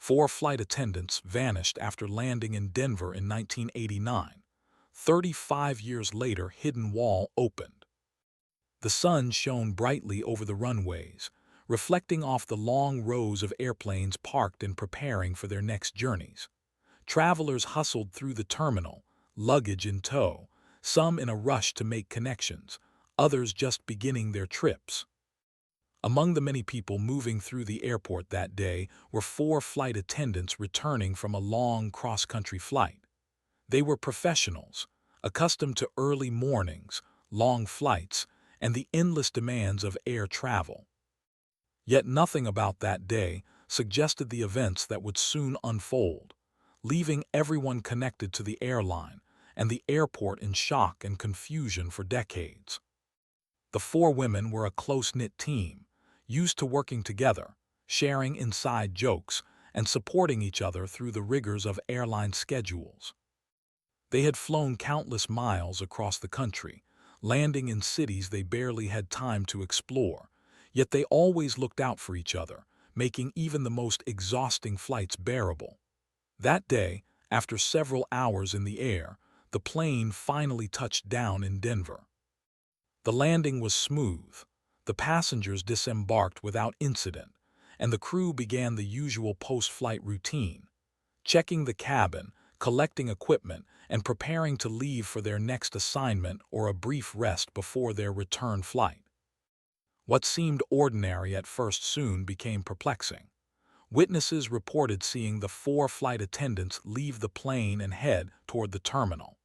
Four flight attendants vanished after landing in Denver in 1989. 35 years later, Hidden Wall opened. The sun shone brightly over the runways, reflecting off the long rows of airplanes parked and preparing for their next journeys. Travelers hustled through the terminal, luggage in tow, some in a rush to make connections, others just beginning their trips. Among the many people moving through the airport that day were four flight attendants returning from a long cross-country flight. They were professionals, accustomed to early mornings, long flights, and the endless demands of air travel. Yet nothing about that day suggested the events that would soon unfold, leaving everyone connected to the airline and the airport in shock and confusion for decades. The four women were a close-knit team, used to working together, sharing inside jokes, and supporting each other through the rigors of airline schedules. They had flown countless miles across the country, landing in cities they barely had time to explore, yet they always looked out for each other, making even the most exhausting flights bearable. That day, after several hours in the air, the plane finally touched down in Denver. The landing was smooth, the passengers disembarked without incident, and the crew began the usual post-flight routine, checking the cabin, collecting equipment, and preparing to leave for their next assignment or a brief rest before their return flight. What seemed ordinary at first soon became perplexing. Witnesses reported seeing the four flight attendants leave the plane and head toward the terminal.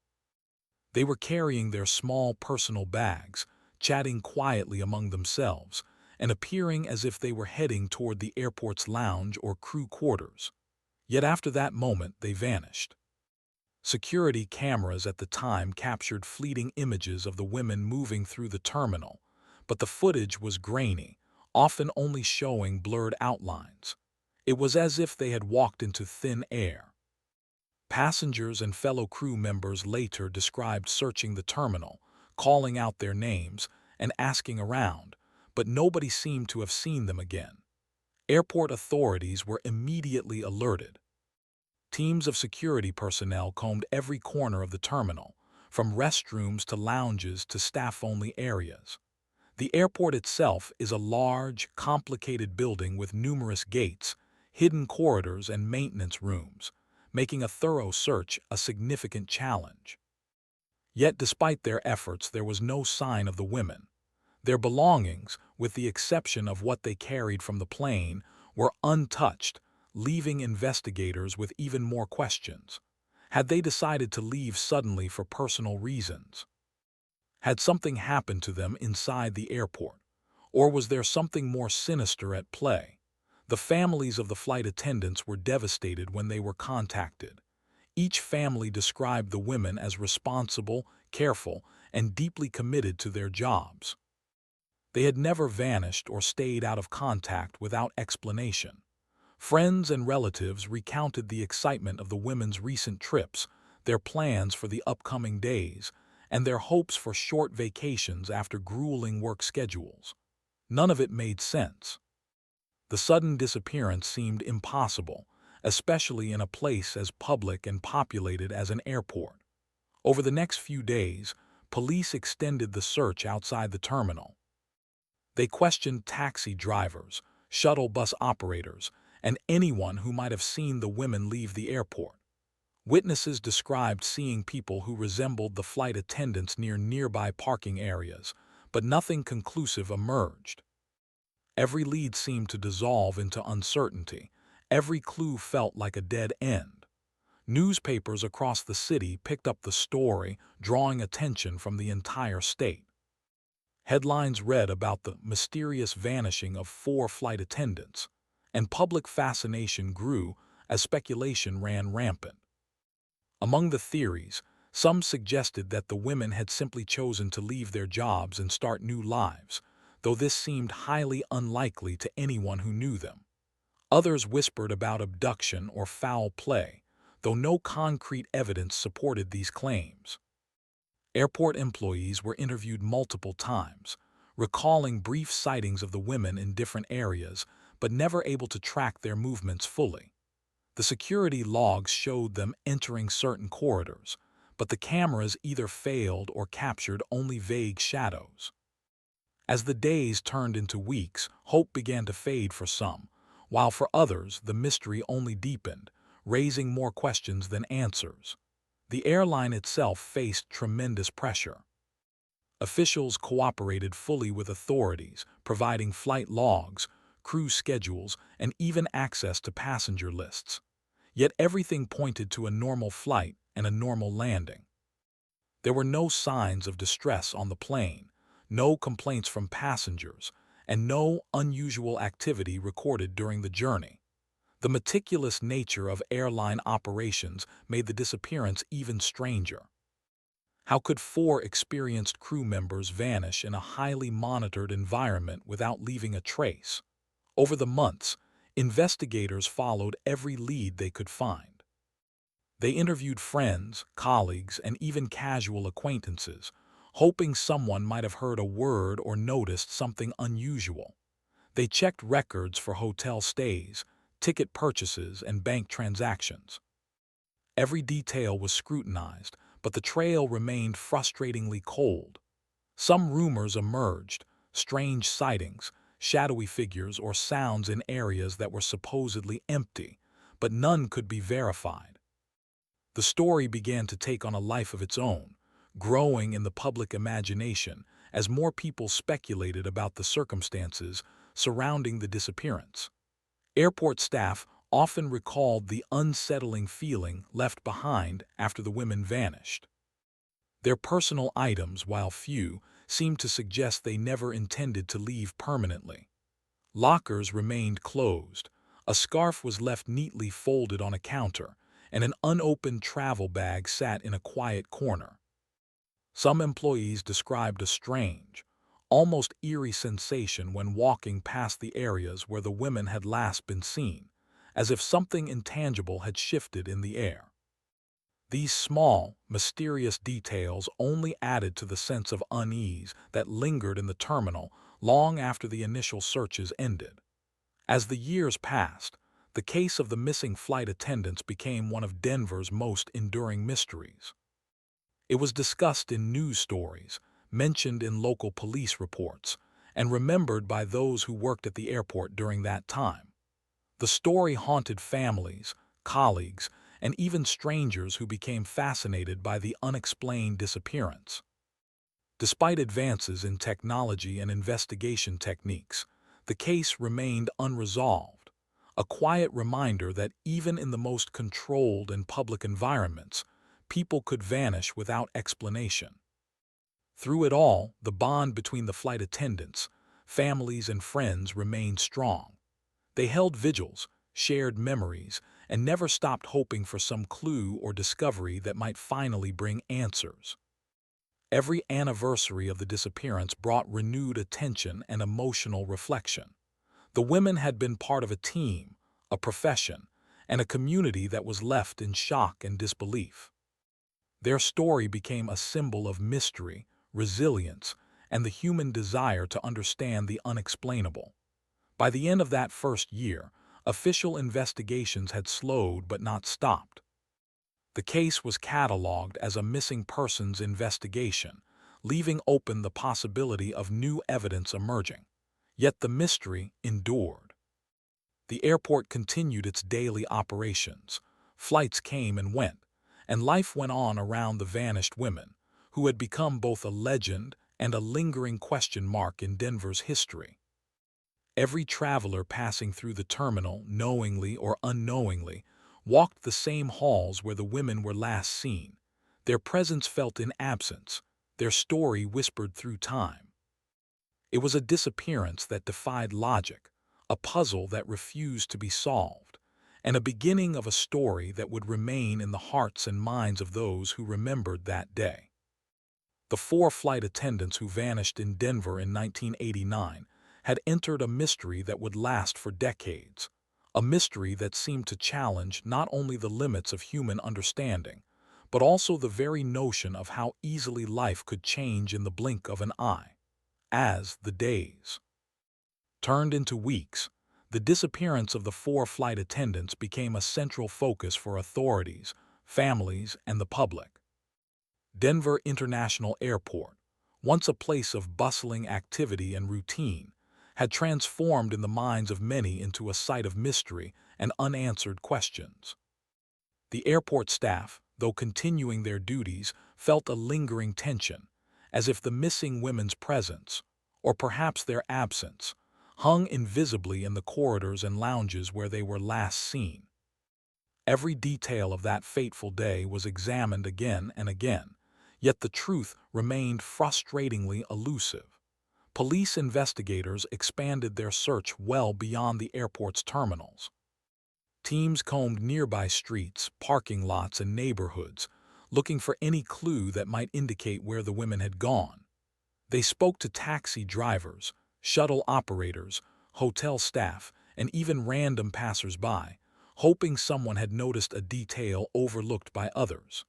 They were carrying their small personal bags, chatting quietly among themselves, and appearing as if they were heading toward the airport's lounge or crew quarters. Yet after that moment, they vanished. Security cameras at the time captured fleeting images of the women moving through the terminal, but the footage was grainy, often only showing blurred outlines. It was as if they had walked into thin air. Passengers and fellow crew members later described searching the terminal, calling out their names, and asking around, but nobody seemed to have seen them again. Airport authorities were immediately alerted. Teams of security personnel combed every corner of the terminal, from restrooms to lounges to staff-only areas. The airport itself is a large, complicated building with numerous gates, hidden corridors, and maintenance rooms, making a thorough search a significant challenge. Yet despite their efforts, there was no sign of the women. Their belongings, with the exception of what they carried from the plane, were untouched, leaving investigators with even more questions. Had they decided to leave suddenly for personal reasons? Had something happened to them inside the airport? Or was there something more sinister at play? The families of the flight attendants were devastated when they were contacted. Each family described the women as responsible, careful, and deeply committed to their jobs. They had never vanished or stayed out of contact without explanation. Friends and relatives recounted the excitement of the women's recent trips, their plans for the upcoming days, and their hopes for short vacations after grueling work schedules. None of it made sense. The sudden disappearance seemed impossible, especially in a place as public and populated as an airport. Over the next few days, police extended the search outside the terminal. They questioned taxi drivers, shuttle bus operators, and anyone who might have seen the women leave the airport. Witnesses described seeing people who resembled the flight attendants near nearby parking areas, but nothing conclusive emerged. Every lead seemed to dissolve into uncertainty. Every clue felt like a dead end. Newspapers across the city picked up the story, drawing attention from the entire state. Headlines read about the mysterious vanishing of four flight attendants, and public fascination grew as speculation ran rampant. Among the theories, some suggested that the women had simply chosen to leave their jobs and start new lives, though this seemed highly unlikely to anyone who knew them. Others whispered about abduction or foul play, though no concrete evidence supported these claims. Airport employees were interviewed multiple times, recalling brief sightings of the women in different areas, but never able to track their movements fully. The security logs showed them entering certain corridors, but the cameras either failed or captured only vague shadows. As the days turned into weeks, hope began to fade for some, while for others the mystery only deepened, raising more questions than answers. The airline itself faced tremendous pressure. Officials cooperated fully with authorities, providing flight logs, crew schedules, and even access to passenger lists. Yet everything pointed to a normal flight and a normal landing. There were no signs of distress on the plane, no complaints from passengers, and no unusual activity recorded during the journey. The meticulous nature of airline operations made the disappearance even stranger. How could 4 experienced crew members vanish in a highly monitored environment without leaving a trace? Over the months, investigators followed every lead they could find. They interviewed friends, colleagues, and even casual acquaintances, hoping someone might have heard a word or noticed something unusual. They checked records for hotel stays, ticket purchases, and bank transactions. Every detail was scrutinized, but the trail remained frustratingly cold. Some rumors emerged, strange sightings, shadowy figures, or sounds in areas that were supposedly empty, but none could be verified. The story began to take on a life of its own, growing in the public imagination as more people speculated about the circumstances surrounding the disappearance. Airport staff often recalled the unsettling feeling left behind after the women vanished. Their personal items, while few, seemed to suggest they never intended to leave permanently. Lockers remained closed, a scarf was left neatly folded on a counter, and an unopened travel bag sat in a quiet corner. Some employees described a strange, almost eerie sensation when walking past the areas where the women had last been seen, as if something intangible had shifted in the air. These small, mysterious details only added to the sense of unease that lingered in the terminal long after the initial searches ended. As the years passed, the case of the missing flight attendants became one of Denver's most enduring mysteries. It was discussed in news stories, mentioned in local police reports, and remembered by those who worked at the airport during that time. The story haunted families, colleagues, and even strangers who became fascinated by the unexplained disappearance. Despite advances in technology and investigation techniques, the case remained unresolved, a quiet reminder that even in the most controlled and public environments, people could vanish without explanation. Through it all, the bond between the flight attendants, families, and friends remained strong. They held vigils, shared memories, and never stopped hoping for some clue or discovery that might finally bring answers. Every anniversary of the disappearance brought renewed attention and emotional reflection. The women had been part of a team, a profession, and a community that was left in shock and disbelief. Their story became a symbol of mystery, resilience, and the human desire to understand the unexplainable. By the end of that first year, official investigations had slowed but not stopped. The case was cataloged as a missing persons investigation, leaving open the possibility of new evidence emerging. Yet the mystery endured. The airport continued its daily operations. Flights came and went, and life went on around the vanished women, who had become both a legend and a lingering question mark in Denver's history. Every traveler passing through the terminal, knowingly or unknowingly, walked the same halls where the women were last seen, their presence felt in absence, their story whispered through time. It was a disappearance that defied logic, a puzzle that refused to be solved, and a beginning of a story that would remain in the hearts and minds of those who remembered that day. The 4 flight attendants who vanished in Denver in 1989 had entered a mystery that would last for decades, a mystery that seemed to challenge not only the limits of human understanding, but also the very notion of how easily life could change in the blink of an eye. As the days turned into weeks, the disappearance of the four flight attendants became a central focus for authorities, families, and the public. Denver International Airport, once a place of bustling activity and routine, had transformed in the minds of many into a site of mystery and unanswered questions. The airport staff, though continuing their duties, felt a lingering tension, as if the missing women's presence, or perhaps their absence, hung invisibly in the corridors and lounges where they were last seen. Every detail of that fateful day was examined again and again, yet the truth remained frustratingly elusive. Police investigators expanded their search well beyond the airport's terminals. Teams combed nearby streets, parking lots, and neighborhoods, looking for any clue that might indicate where the women had gone. They spoke to taxi drivers, shuttle operators, hotel staff, and even random passers-by, hoping someone had noticed a detail overlooked by others.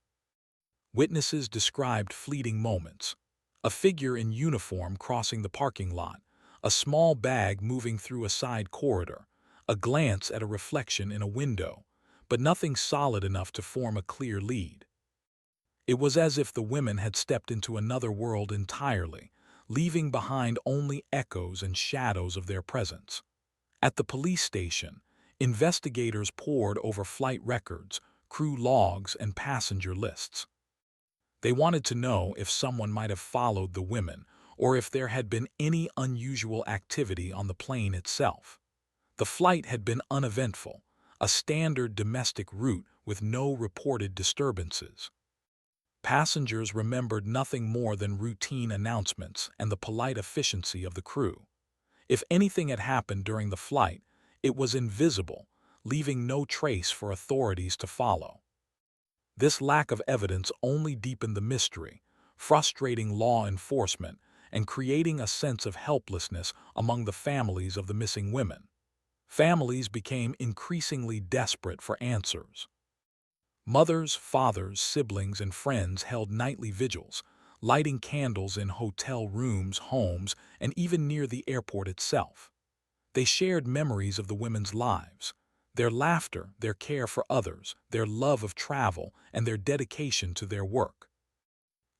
Witnesses described fleeting moments: a figure in uniform crossing the parking lot, a small bag moving through a side corridor, a glance at a reflection in a window, but nothing solid enough to form a clear lead. It was as if the women had stepped into another world entirely, leaving behind only echoes and shadows of their presence. At the police station, investigators pored over flight records, crew logs, and passenger lists. They wanted to know if someone might have followed the women or if there had been any unusual activity on the plane itself. The flight had been uneventful, a standard domestic route with no reported disturbances. Passengers remembered nothing more than routine announcements and the polite efficiency of the crew. If anything had happened during the flight, it was invisible, leaving no trace for authorities to follow. This lack of evidence only deepened the mystery, frustrating law enforcement and creating a sense of helplessness among the families of the missing women. Families became increasingly desperate for answers. Mothers, fathers, siblings, and friends held nightly vigils, lighting candles in hotel rooms, homes, and even near the airport itself. They shared memories of the women's lives, their laughter, their care for others, their love of travel, and their dedication to their work.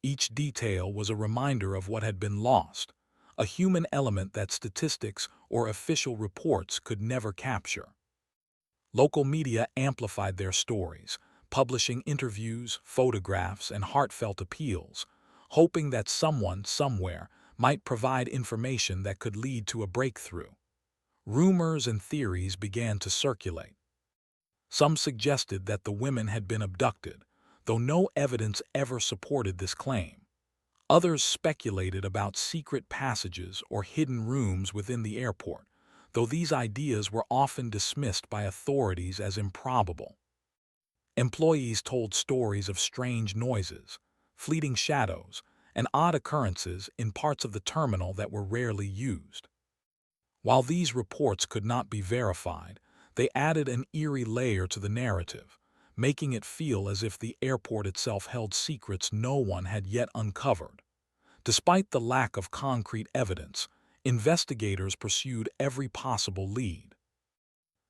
Each detail was a reminder of what had been lost, a human element that statistics or official reports could never capture. Local media amplified their stories, publishing interviews, photographs, and heartfelt appeals, hoping that someone, somewhere, might provide information that could lead to a breakthrough. Rumors and theories began to circulate. Some suggested that the women had been abducted, though no evidence ever supported this claim. Others speculated about secret passages or hidden rooms within the airport, though these ideas were often dismissed by authorities as improbable. Employees told stories of strange noises, fleeting shadows, and odd occurrences in parts of the terminal that were rarely used. While these reports could not be verified, they added an eerie layer to the narrative, making it feel as if the airport itself held secrets no one had yet uncovered. Despite the lack of concrete evidence, investigators pursued every possible lead.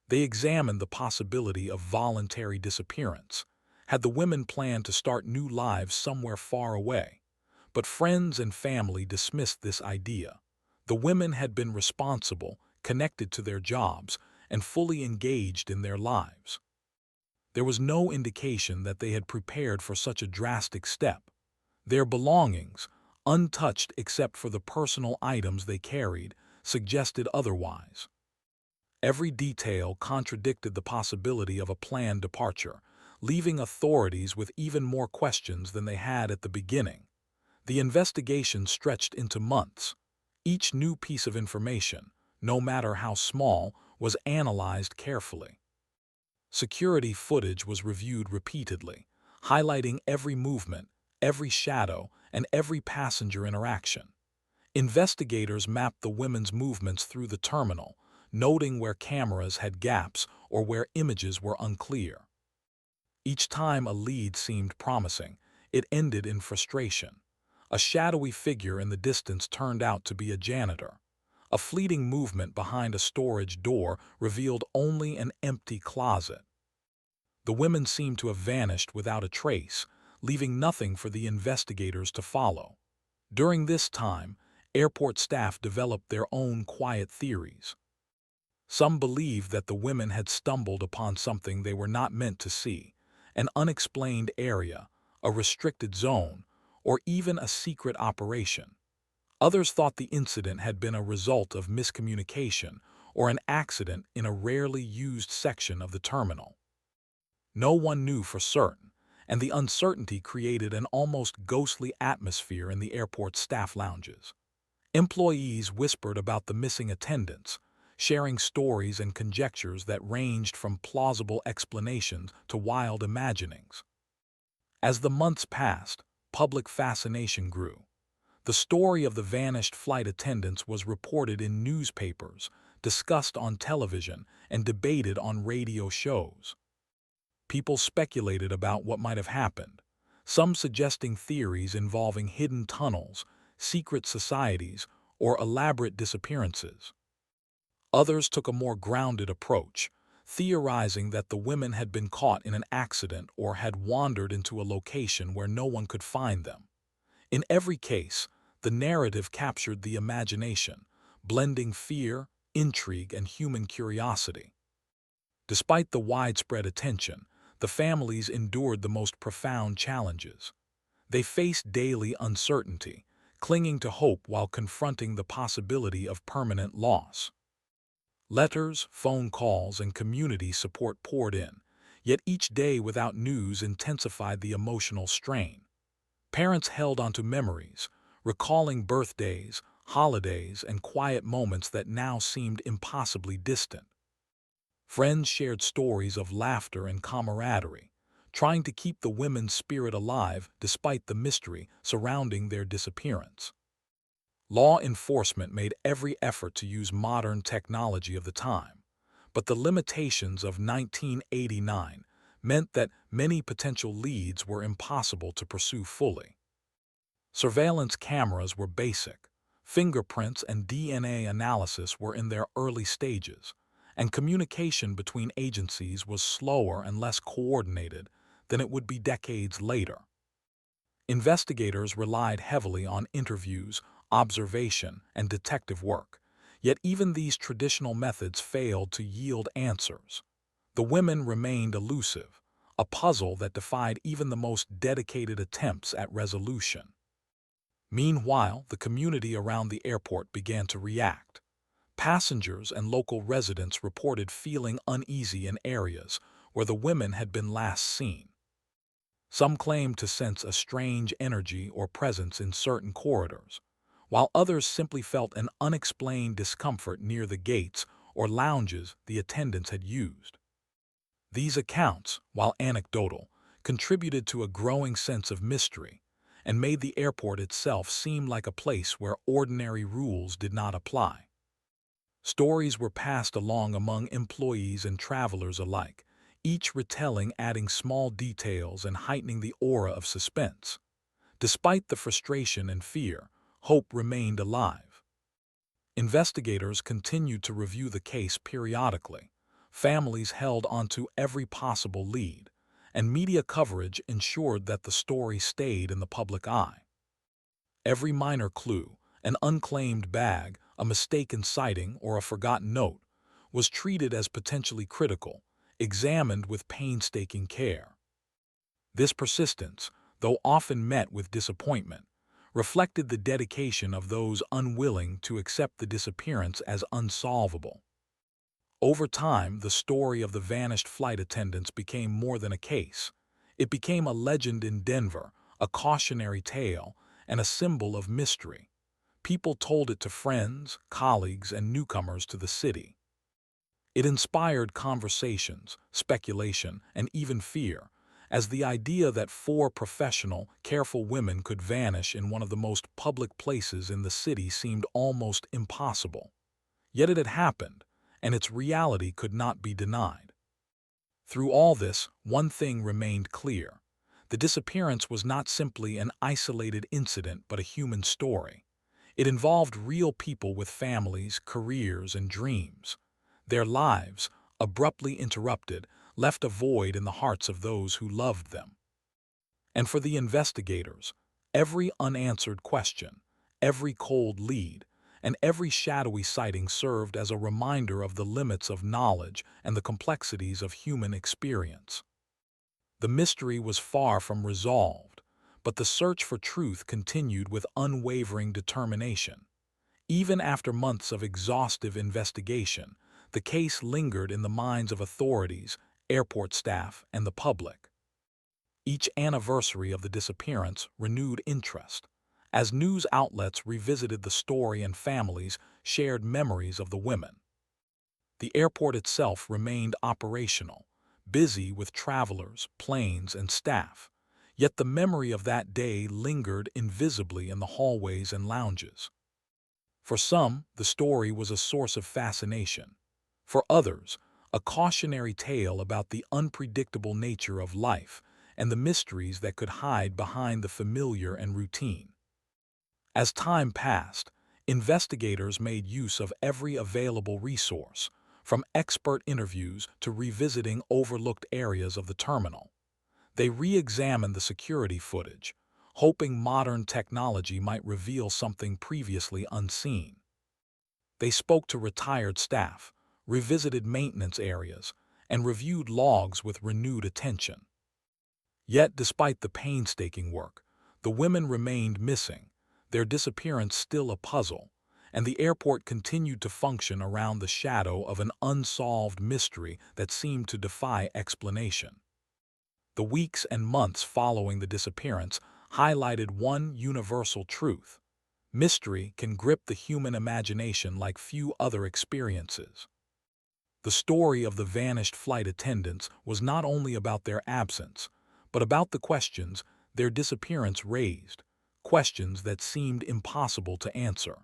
They examined the possibility of voluntary disappearance. Had the women planned to start new lives somewhere far away? But friends and family dismissed this idea. The women had been responsible, connected to their jobs, and fully engaged in their lives. There was no indication that they had prepared for such a drastic step. Their belongings, untouched except for the personal items they carried, suggested otherwise. Every detail contradicted the possibility of a planned departure, leaving authorities with even more questions than they had at the beginning. The investigation stretched into months. Each new piece of information, no matter how small, was analyzed carefully. Security footage was reviewed repeatedly, highlighting every movement, every shadow, and every passenger interaction. Investigators mapped the women's movements through the terminal, noting where cameras had gaps or where images were unclear. Each time a lead seemed promising, it ended in frustration. A shadowy figure in the distance turned out to be a janitor. A fleeting movement behind a storage door revealed only an empty closet. The women seemed to have vanished without a trace, leaving nothing for the investigators to follow. During this time, airport staff developed their own quiet theories. Some believed that the women had stumbled upon something they were not meant to see, an unexplained area, a restricted zone, or even a secret operation. Others thought the incident had been a result of miscommunication or an accident in a rarely used section of the terminal. No one knew for certain, and the uncertainty created an almost ghostly atmosphere in the airport's staff lounges. Employees whispered about the missing attendants, sharing stories and conjectures that ranged from plausible explanations to wild imaginings. As the months passed, public fascination grew. The story of the vanished flight attendants was reported in newspapers, discussed on television, and debated on radio shows. People speculated about what might have happened, some suggesting theories involving hidden tunnels, secret societies, or elaborate disappearances. Others took a more grounded approach, theorizing that the women had been caught in an accident or had wandered into a location where no one could find them. In every case, the narrative captured the imagination, blending fear, intrigue, and human curiosity. Despite the widespread attention, the families endured the most profound challenges. They faced daily uncertainty, clinging to hope while confronting the possibility of permanent loss. Letters, phone calls, and community support poured in, yet each day without news intensified the emotional strain. Parents held onto memories, recalling birthdays, holidays, and quiet moments that now seemed impossibly distant. Friends shared stories of laughter and camaraderie, trying to keep the women's spirit alive despite the mystery surrounding their disappearance. Law enforcement made every effort to use modern technology of the time, but the limitations of 1989 meant that many potential leads were impossible to pursue fully. Surveillance cameras were basic, fingerprints and DNA analysis were in their early stages, and communication between agencies was slower and less coordinated than it would be decades later. Investigators relied heavily on interviews, observation, and detective work, yet even these traditional methods failed to yield answers. The women remained elusive, a puzzle that defied even the most dedicated attempts at resolution. Meanwhile, the community around the airport began to react. Passengers and local residents reported feeling uneasy in areas where the women had been last seen. Some claimed to sense a strange energy or presence in certain corridors, while others simply felt an unexplained discomfort near the gates or lounges the attendants had used. These accounts, while anecdotal, contributed to a growing sense of mystery and made the airport itself seem like a place where ordinary rules did not apply. Stories were passed along among employees and travelers alike, each retelling adding small details and heightening the aura of suspense. Despite the frustration and fear, hope remained alive. Investigators continued to review the case periodically. Families held onto every possible lead, and media coverage ensured that the story stayed in the public eye. Every minor clue, an unclaimed bag, a mistaken sighting, or a forgotten note, was treated as potentially critical, examined with painstaking care. This persistence, though often met with disappointment, reflected the dedication of those unwilling to accept the disappearance as unsolvable. Over time, the story of the vanished flight attendants became more than a case. It became a legend in Denver, a cautionary tale, and a symbol of mystery. People told it to friends, colleagues, and newcomers to the city. It inspired conversations, speculation, and even fear, as the idea that four professional, careful women could vanish in one of the most public places in the city seemed almost impossible. Yet it had happened, and its reality could not be denied. Through all this, one thing remained clear. The disappearance was not simply an isolated incident but a human story. It involved real people with families, careers, and dreams. Their lives, abruptly interrupted, left a void in the hearts of those who loved them. And for the investigators, every unanswered question, every cold lead, and every shadowy sighting served as a reminder of the limits of knowledge and the complexities of human experience. The mystery was far from resolved, but the search for truth continued with unwavering determination. Even after months of exhaustive investigation, the case lingered in the minds of authorities, airport staff, and the public. Each anniversary of the disappearance renewed interest, as news outlets revisited the story and families shared memories of the women. The airport itself remained operational, busy with travelers, planes, and staff, yet the memory of that day lingered invisibly in the hallways and lounges. For some, the story was a source of fascination. For others, a cautionary tale about the unpredictable nature of life and the mysteries that could hide behind the familiar and routine. As time passed, investigators made use of every available resource, from expert interviews to revisiting overlooked areas of the terminal. They re-examined the security footage, hoping modern technology might reveal something previously unseen. They spoke to retired staff, revisited maintenance areas, and reviewed logs with renewed attention. Yet, despite the painstaking work, the women remained missing, their disappearance still a puzzle, and the airport continued to function around the shadow of an unsolved mystery that seemed to defy explanation. The weeks and months following the disappearance highlighted one universal truth: mystery can grip the human imagination like few other experiences. The story of the vanished flight attendants was not only about their absence, but about the questions their disappearance raised, questions that seemed impossible to answer.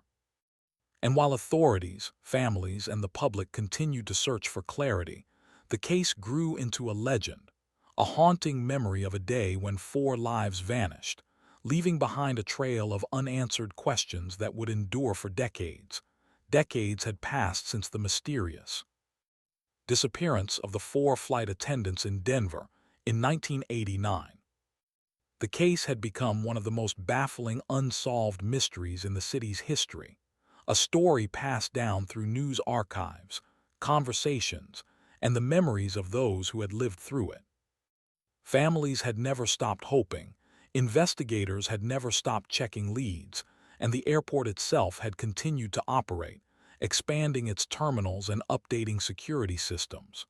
And while authorities, families, and the public continued to search for clarity, the case grew into a legend, a haunting memory of a day when 4 lives vanished, leaving behind a trail of unanswered questions that would endure for decades. Decades had passed since the mysterious disappearance of the 4 flight attendants in Denver in 1989. The case had become one of the most baffling unsolved mysteries in the city's history, a story passed down through news archives, conversations, and the memories of those who had lived through it. Families had never stopped hoping, investigators had never stopped checking leads, and the airport itself had continued to operate, expanding its terminals and updating security systems.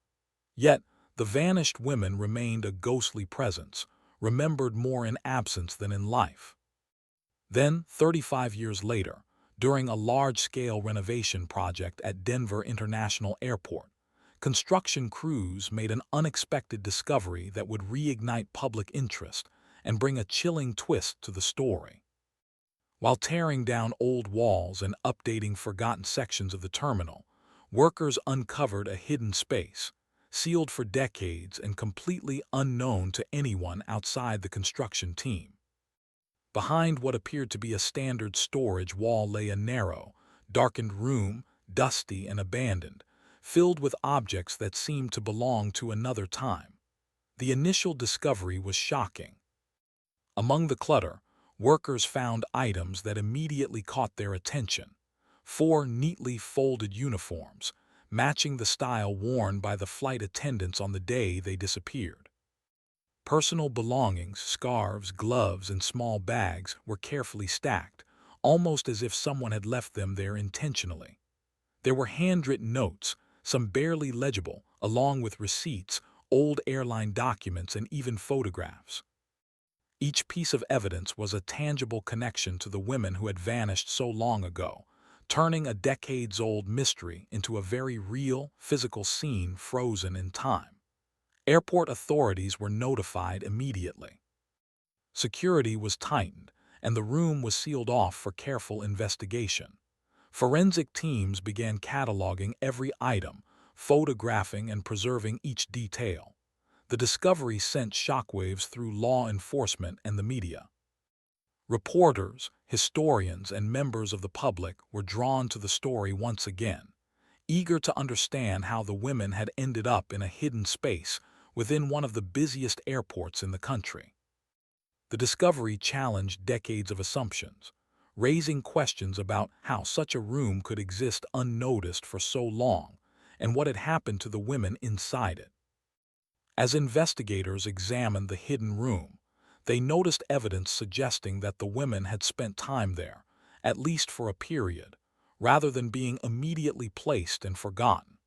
Yet, the vanished women remained a ghostly presence, remembered more in absence than in life. Then, 35 years later, during a large-scale renovation project at Denver International Airport, construction crews made an unexpected discovery that would reignite public interest and bring a chilling twist to the story. While tearing down old walls and updating forgotten sections of the terminal, workers uncovered a hidden space, sealed for decades and completely unknown to anyone outside the construction team. Behind what appeared to be a standard storage wall lay a narrow, darkened room, dusty and abandoned, filled with objects that seemed to belong to another time. The initial discovery was shocking. Among the clutter, workers found items that immediately caught their attention: 4 neatly folded uniforms, matching the style worn by the flight attendants on the day they disappeared. Personal belongings, scarves, gloves, and small bags were carefully stacked, almost as if someone had left them there intentionally. There were handwritten notes, some barely legible, along with receipts, old airline documents, and even photographs. Each piece of evidence was a tangible connection to the women who had vanished so long ago, turning a decades-old mystery into a very real, physical scene frozen in time. Airport authorities were notified immediately. Security was tightened, and the room was sealed off for careful investigation. Forensic teams began cataloging every item, photographing and preserving each detail. The discovery sent shockwaves through law enforcement and the media. Reporters, historians, and members of the public were drawn to the story once again, eager to understand how the women had ended up in a hidden space within one of the busiest airports in the country. The discovery challenged decades of assumptions, raising questions about how such a room could exist unnoticed for so long and what had happened to the women inside it. As investigators examined the hidden room, they noticed evidence suggesting that the women had spent time there, at least for a period, rather than being immediately placed and forgotten.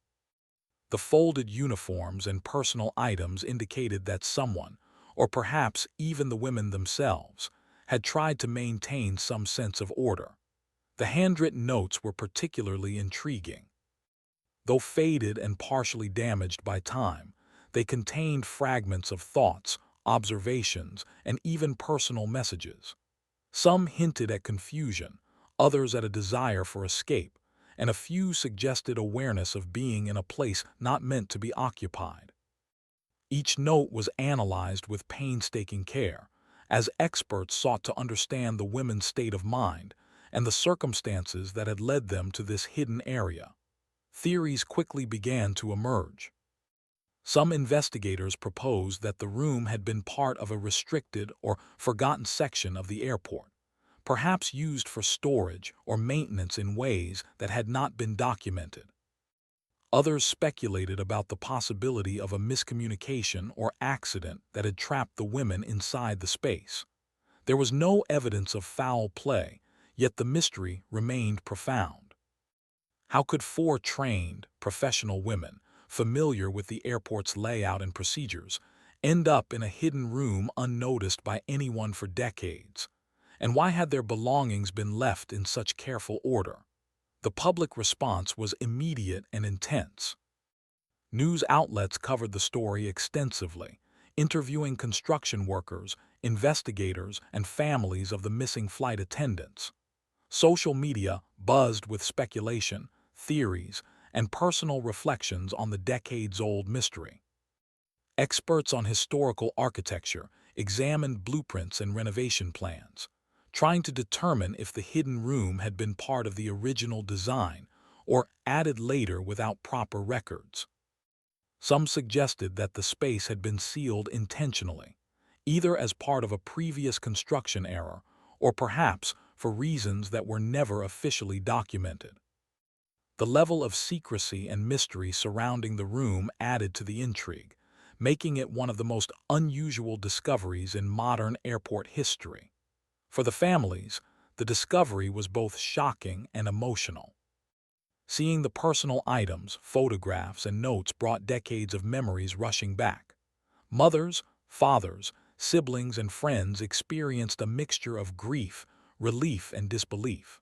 The folded uniforms and personal items indicated that someone, or perhaps even the women themselves, had tried to maintain some sense of order. The handwritten notes were particularly intriguing. Though faded and partially damaged by time, they contained fragments of thoughts, observations, and even personal messages. Some hinted at confusion, others at a desire for escape, and a few suggested awareness of being in a place not meant to be occupied. Each note was analyzed with painstaking care, as experts sought to understand the women's state of mind and the circumstances that had led them to this hidden area. Theories quickly began to emerge. Some investigators proposed that the room had been part of a restricted or forgotten section of the airport, perhaps used for storage or maintenance in ways that had not been documented. Others speculated about the possibility of a miscommunication or accident that had trapped the women inside the space. There was no evidence of foul play, yet the mystery remained profound. How could four trained, professional women, familiar with the airport's layout and procedures, end up in a hidden room unnoticed by anyone for decades? And why had their belongings been left in such careful order? The public response was immediate and intense. News outlets covered the story extensively, interviewing construction workers, investigators, and families of the missing flight attendants. Social media buzzed with speculation, theories, and personal reflections on the decades-old mystery. Experts on historical architecture examined blueprints and renovation plans, trying to determine if the hidden room had been part of the original design or added later without proper records. Some suggested that the space had been sealed intentionally, either as part of a previous construction error or perhaps for reasons that were never officially documented. The level of secrecy and mystery surrounding the room added to the intrigue, making it one of the most unusual discoveries in modern airport history. For the families, the discovery was both shocking and emotional. Seeing the personal items, photographs, and notes brought decades of memories rushing back. Mothers, fathers, siblings, and friends experienced a mixture of grief, relief, and disbelief.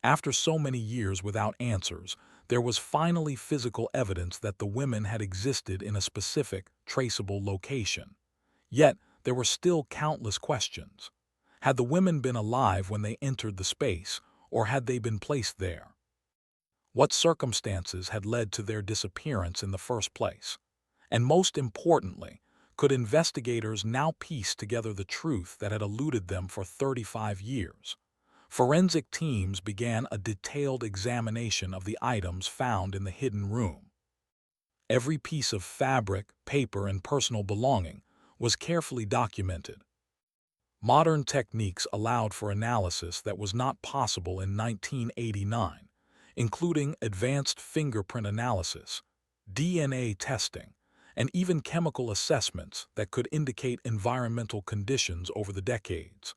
After so many years without answers, there was finally physical evidence that the women had existed in a specific, traceable location. Yet, there were still countless questions. Had the women been alive when they entered the space, or had they been placed there? What circumstances had led to their disappearance in the first place? And most importantly, could investigators now piece together the truth that had eluded them for 35 years? Forensic teams began a detailed examination of the items found in the hidden room. Every piece of fabric, paper, and personal belonging was carefully documented. Modern techniques allowed for analysis that was not possible in 1989, including advanced fingerprint analysis, DNA testing, and even chemical assessments that could indicate environmental conditions over the decades.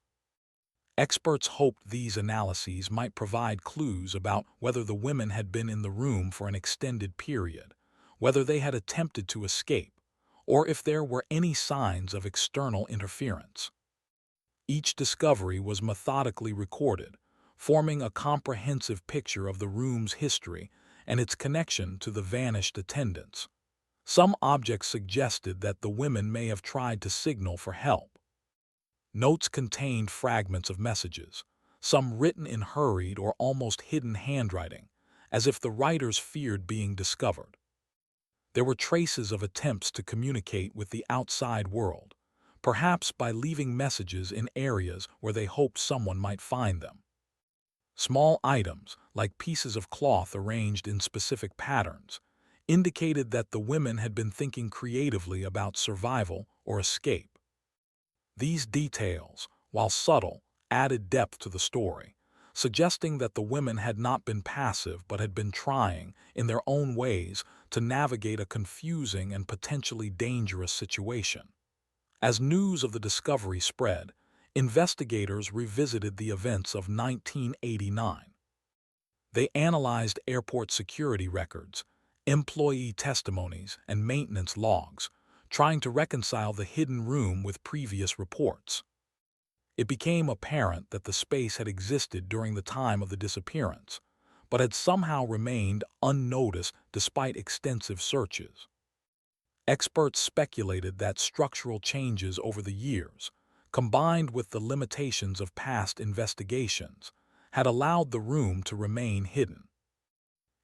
Experts hoped these analyses might provide clues about whether the women had been in the room for an extended period, whether they had attempted to escape, or if there were any signs of external interference. Each discovery was methodically recorded, forming a comprehensive picture of the room's history and its connection to the vanished attendants. Some objects suggested that the women may have tried to signal for help. Notes contained fragments of messages, some written in hurried or almost hidden handwriting, as if the writers feared being discovered. There were traces of attempts to communicate with the outside world, perhaps by leaving messages in areas where they hoped someone might find them. Small items, like pieces of cloth arranged in specific patterns, indicated that the women had been thinking creatively about survival or escape. These details, while subtle, added depth to the story, suggesting that the women had not been passive but had been trying, in their own ways, to navigate a confusing and potentially dangerous situation. As news of the discovery spread, investigators revisited the events of 1989. They analyzed airport security records, employee testimonies, and maintenance logs, trying to reconcile the hidden room with previous reports. It became apparent that the space had existed during the time of the disappearance, but had somehow remained unnoticed despite extensive searches. Experts speculated that structural changes over the years, combined with the limitations of past investigations, had allowed the room to remain hidden.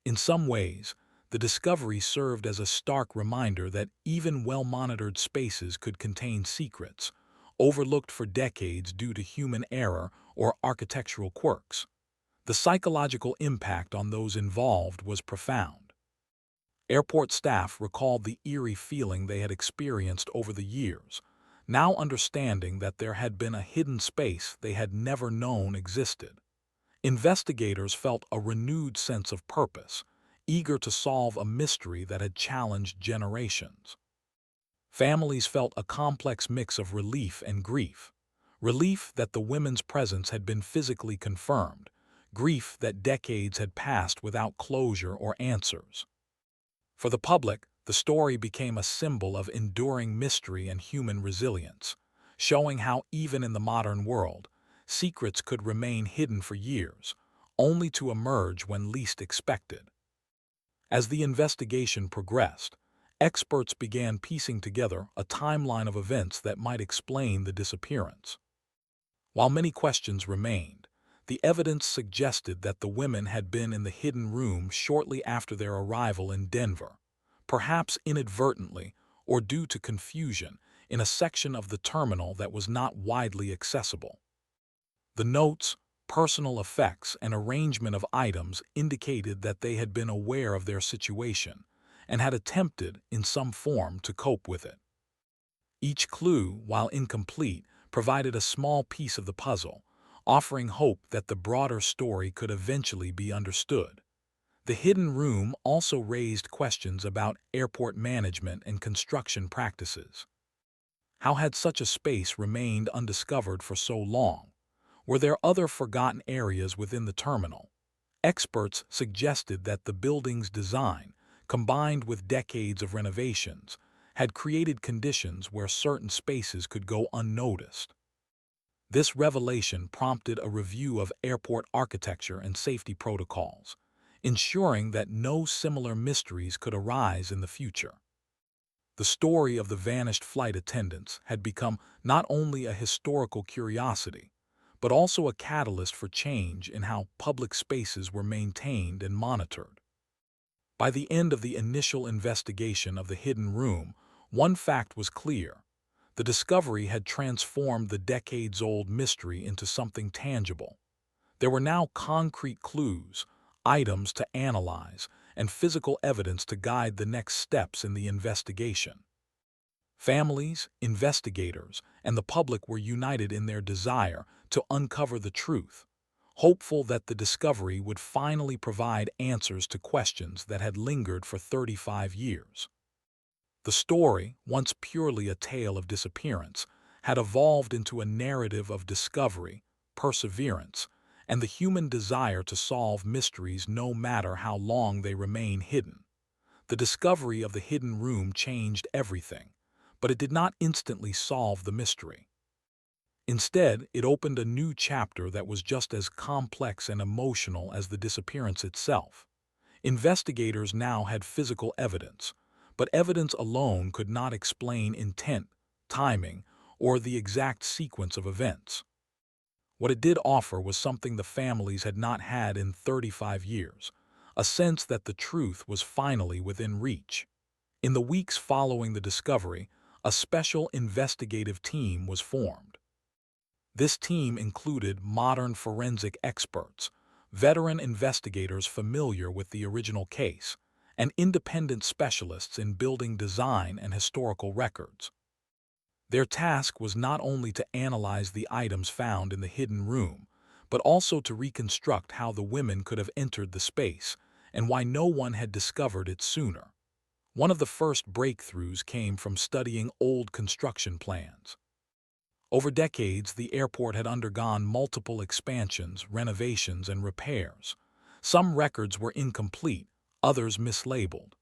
In some ways, the discovery served as a stark reminder that even well-monitored spaces could contain secrets, overlooked for decades due to human error or architectural quirks. The psychological impact on those involved was profound. Airport staff recalled the eerie feeling they had experienced over the years, now understanding that there had been a hidden space they had never known existed. Investigators felt a renewed sense of purpose, eager to solve a mystery that had challenged generations. Families felt a complex mix of relief and grief. Relief that the women's presence had been physically confirmed, grief that decades had passed without closure or answers. For the public, the story became a symbol of enduring mystery and human resilience, showing how even in the modern world, secrets could remain hidden for years, only to emerge when least expected. As the investigation progressed, experts began piecing together a timeline of events that might explain the disappearance. While many questions remained, the evidence suggested that the women had been in the hidden room shortly after their arrival in Denver, perhaps inadvertently or due to confusion in a section of the terminal that was not widely accessible. The notes, personal effects, and arrangement of items indicated that they had been aware of their situation and had attempted, in some form, to cope with it. Each clue, while incomplete, provided a small piece of the puzzle, offering hope that the broader story could eventually be understood. The hidden room also raised questions about airport management and construction practices. How had such a space remained undiscovered for so long? Were there other forgotten areas within the terminal? Experts suggested that the building's design, combined with decades of renovations, had created conditions where certain spaces could go unnoticed. This revelation prompted a review of airport architecture and safety protocols, ensuring that no similar mysteries could arise in the future. The story of the vanished flight attendants had become not only a historical curiosity, but also a catalyst for change in how public spaces were maintained and monitored. By the end of the initial investigation of the hidden room, one fact was clear. The discovery had transformed the decades-old mystery into something tangible. There were now concrete clues, items to analyze, and physical evidence to guide the next steps in the investigation. Families, investigators, and the public were united in their desire to uncover the truth, hopeful that the discovery would finally provide answers to questions that had lingered for 35 years. The story, once purely a tale of disappearance, had evolved into a narrative of discovery, perseverance, and the human desire to solve mysteries no matter how long they remain hidden. The discovery of the hidden room changed everything, but it did not instantly solve the mystery. Instead, it opened a new chapter that was just as complex and emotional as the disappearance itself. Investigators now had physical evidence, but evidence alone could not explain intent, timing, or the exact sequence of events. What it did offer was something the families had not had in 35 years, a sense that the truth was finally within reach. In the weeks following the discovery, a special investigative team was formed. This team included modern forensic experts, veteran investigators familiar with the original case, and independent specialists in building design and historical records. Their task was not only to analyze the items found in the hidden room, but also to reconstruct how the women could have entered the space and why no one had discovered it sooner. One of the first breakthroughs came from studying old construction plans. Over decades, the airport had undergone multiple expansions, renovations, and repairs. Some records were incomplete, others mislabeled.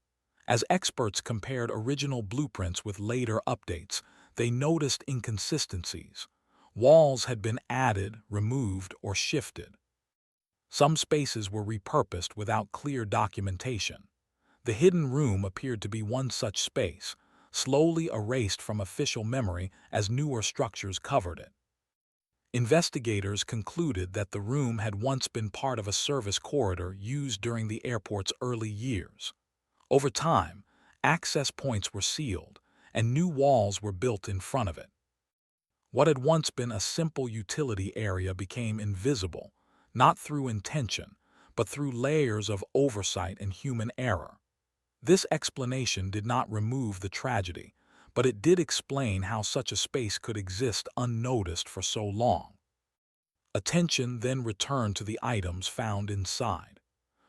As experts compared original blueprints with later updates, they noticed inconsistencies. Walls had been added, removed, or shifted. Some spaces were repurposed without clear documentation. The hidden room appeared to be one such space, slowly erased from official memory as newer structures covered it. Investigators concluded that the room had once been part of a service corridor used during the airport's early years. Over time, access points were sealed, and new walls were built in front of it. What had once been a simple utility area became invisible, not through intention, but through layers of oversight and human error. This explanation did not remove the tragedy, but it did explain how such a space could exist unnoticed for so long. Attention then returned to the items found inside.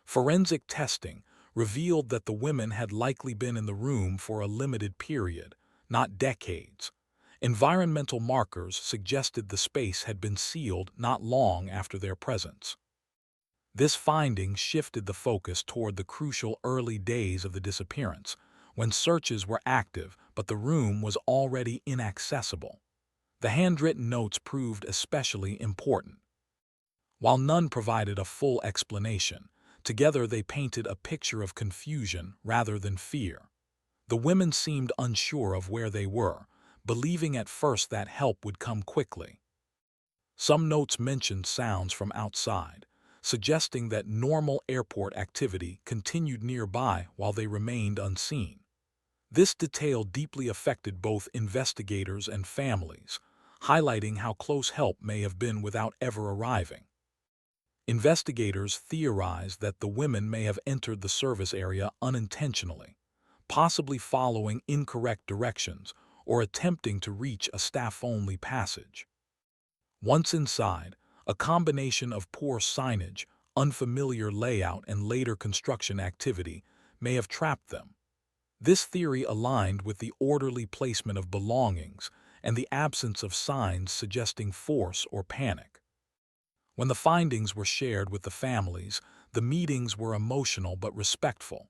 Forensic testing revealed that the women had likely been in the room for a limited period, not decades. Environmental markers suggested the space had been sealed not long after their presence. This finding shifted the focus toward the crucial early days of the disappearance, when searches were active but the room was already inaccessible. The handwritten notes proved especially important. While none provided a full explanation, together they painted a picture of confusion rather than fear. The women seemed unsure of where they were, believing at first that help would come quickly. Some notes mentioned sounds from outside, suggesting that normal airport activity continued nearby while they remained unseen. This detail deeply affected both investigators and families, highlighting how close help may have been without ever arriving. Investigators theorized that the women may have entered the service area unintentionally, possibly following incorrect directions or attempting to reach a staff-only passage. Once inside, a combination of poor signage, unfamiliar layout, and later construction activity may have trapped them. This theory aligned with the orderly placement of belongings and the absence of signs suggesting force or panic. When the findings were shared with the families, the meetings were emotional but respectful.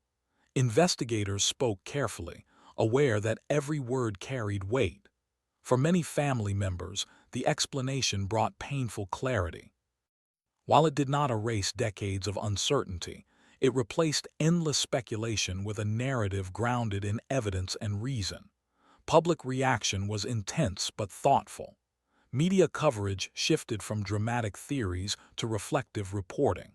Investigators spoke carefully, aware that every word carried weight. For many family members, the explanation brought painful clarity. While it did not erase decades of uncertainty, it replaced endless speculation with a narrative grounded in evidence and reason. Public reaction was intense but thoughtful. Media coverage shifted from dramatic theories to reflective reporting.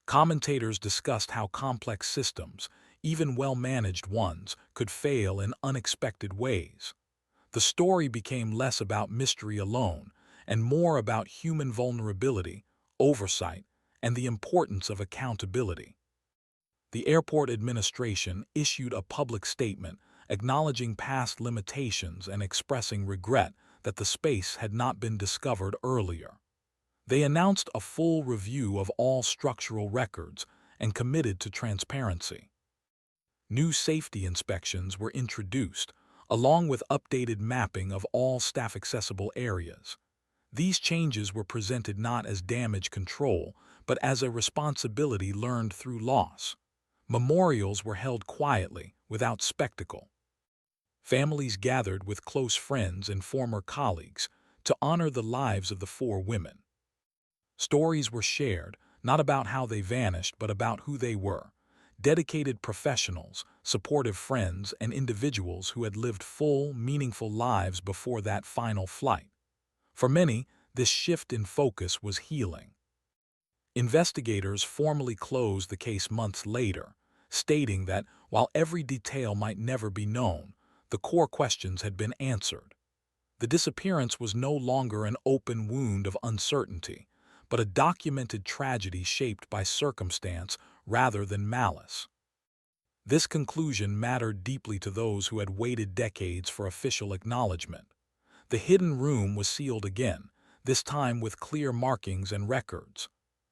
Commentators discussed how complex systems, even well-managed ones, could fail in unexpected ways. The story became less about mystery alone and more about human vulnerability, oversight, and the importance of accountability. The airport administration issued a public statement acknowledging past limitations and expressing regret that the space had not been discovered earlier. They announced a full review of all structural records and committed to transparency. New safety inspections were introduced, along with updated mapping of all staff-accessible areas. These changes were presented not as damage control, but as a responsibility learned through loss. Memorials were held quietly, without spectacle. Families gathered with close friends and former colleagues to honor the lives of the four women. Stories were shared, not about how they vanished, but about who they were. Dedicated professionals, supportive friends, and individuals who had lived full, meaningful lives before that final flight. For many, this shift in focus was healing. Investigators formally closed the case months later, stating that while every detail might never be known, The core questions had been answered. The disappearance was no longer an open wound of uncertainty, but a documented tragedy shaped by circumstance rather than malice. This conclusion mattered deeply to those who had waited decades for official acknowledgement. The hidden room was sealed again, this time with clear markings and records.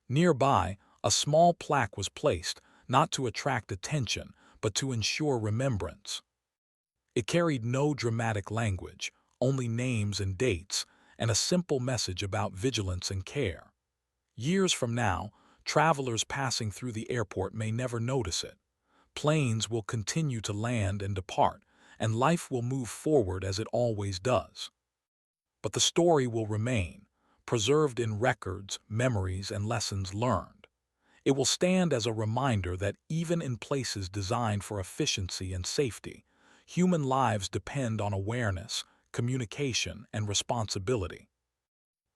Nearby, a small plaque was placed, not to attract attention, but to ensure remembrance. It carried no dramatic language, only names and dates, and a simple message about vigilance and care. Years from now, travelers passing through the airport may never notice it. Planes will continue to land and depart, and life will move forward as it always does. But the story will remain, preserved in records, memories, and lessons learned. It will stand as a reminder that even in places designed for efficiency and safety, human lives depend on awareness, communication, and responsibility.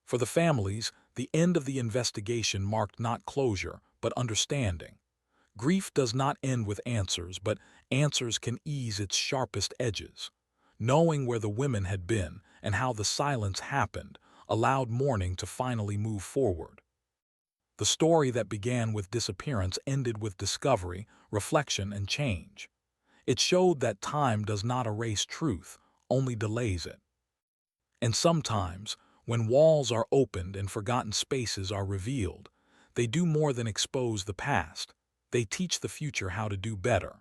For the families, the end of the investigation marked not closure, but understanding. Grief does not end with answers, but answers can ease its sharpest edges. Knowing where the women had been and how the silence happened allowed mourning to finally move forward. The story that began with disappearance ended with discovery, reflection, and change. It showed that time does not erase truth, only delays it. And sometimes, when walls are opened and forgotten spaces are revealed, they do more than expose the past. They teach the future how to do better.